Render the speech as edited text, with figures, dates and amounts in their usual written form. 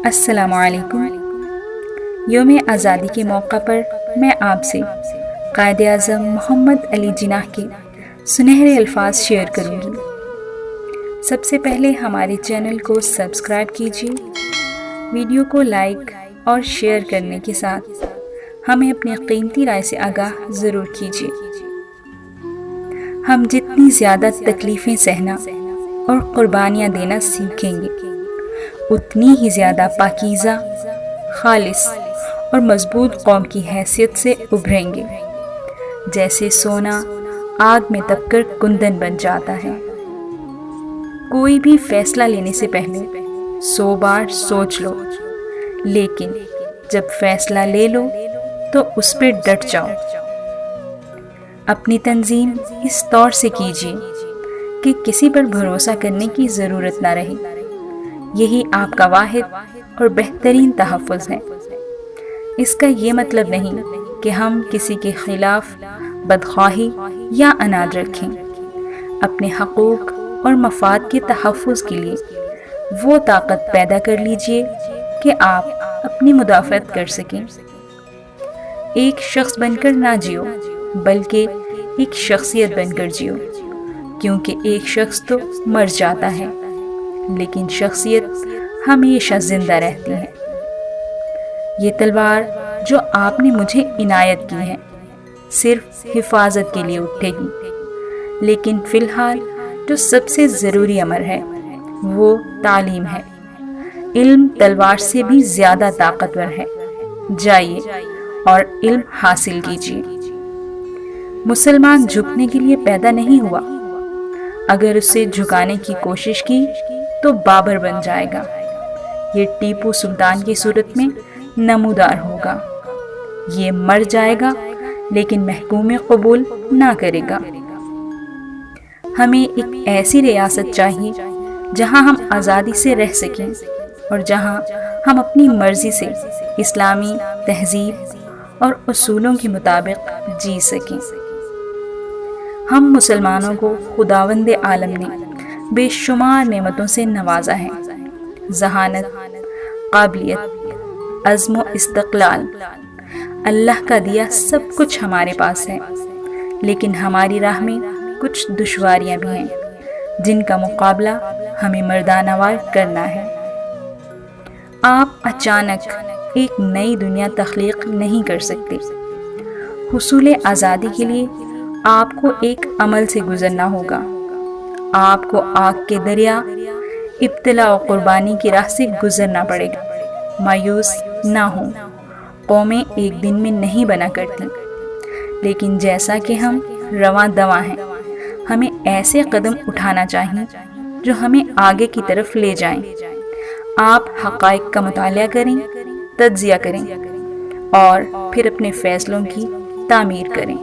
السلام علیکم۔ یوم آزادی کے موقع پر میں آپ سے قائد اعظم محمد علی جناح کے سنہرے الفاظ شیئر کروں گی۔ سب سے پہلے ہمارے چینل کو سبسکرائب کیجیے، ویڈیو کو لائک اور شیئر کرنے کے ساتھ ہمیں اپنی قیمتی رائے سے آگاہ ضرور کیجیے۔ ہم جتنی زیادہ تکلیفیں سہنا اور قربانیاں دینا سیکھیں گے، اتنی ہی زیادہ پاکیزہ، خالص اور مضبوط قوم کی حیثیت سے ابھریں گے۔ جیسے سونا آگ میں تپ کر کندن بن جاتا ہے۔ کوئی بھی فیصلہ لینے سے پہلے 100 بار سوچ لو، لیکن جب فیصلہ لے لو تو اس پہ ڈٹ جاؤ۔ اپنی تنظیم اس طور سے کیجیے کہ کسی پر بھروسہ کرنے کی ضرورت نہ رہے۔ یہی آپ کا واحد اور بہترین تحفظ ہے۔ اس کا یہ مطلب نہیں کہ ہم کسی کے خلاف بدخواہی یا عناد رکھیں۔ اپنے حقوق اور مفاد کے تحفظ کے لیے وہ طاقت پیدا کر لیجئے کہ آپ اپنی مدافعت کر سکیں۔ ایک شخص بن کر نہ جیو، بلکہ ایک شخصیت بن کر جیو، کیونکہ ایک شخص تو مر جاتا ہے لیکن شخصیت ہمیشہ زندہ رہتی ہے۔ یہ تلوار جو آپ نے مجھے عنایت کی ہے صرف حفاظت کے لیے اٹھے گی، لیکن فی الحال جو سب سے ضروری امر ہے وہ تعلیم ہے۔ علم تلوار سے بھی زیادہ طاقتور ہے۔ جائیے اور علم حاصل کیجیے۔ مسلمان جھکنے کے لیے پیدا نہیں ہوا۔ اگر اسے جھکانے کی کوشش کی تو بابر بن جائے گا۔ یہ ٹیپو سلطان کی صورت میں نمودار ہوگا۔ یہ مر جائے گا لیکن محکوم قبول نہ کرے گا۔ ہمیں ایک ایسی ریاست چاہیے جہاں ہم آزادی سے رہ سکیں اور جہاں ہم اپنی مرضی سے اسلامی تہذیب اور اصولوں کے مطابق جی سکیں۔ ہم مسلمانوں کو خداوند عالم نے بے شمار نعمتوں سے نوازا ہے۔ ذہانت، قابلیت، عزم و استقلال، اللہ کا دیا سب کچھ ہمارے پاس ہے، لیکن ہماری راہ میں کچھ دشواریاں بھی ہیں جن کا مقابلہ ہمیں مردانہ وار کرنا ہے۔ آپ اچانک ایک نئی دنیا تخلیق نہیں کر سکتے۔ حصول آزادی کے لیے آپ کو ایک عمل سے گزرنا ہوگا۔ آپ کو آگ کے دریا، ابتلا و قربانی کی راہ سے گزرنا پڑے گا۔ مایوس نہ ہوں، قومیں ایک دن میں نہیں بنا کرتی، لیکن جیسا کہ ہم رواں دواں ہیں، ہمیں ایسے قدم اٹھانا چاہیے جو ہمیں آگے کی طرف لے جائیں۔ آپ حقائق کا مطالعہ کریں، تجزیہ کریں اور پھر اپنے فیصلوں کی تعمیر کریں۔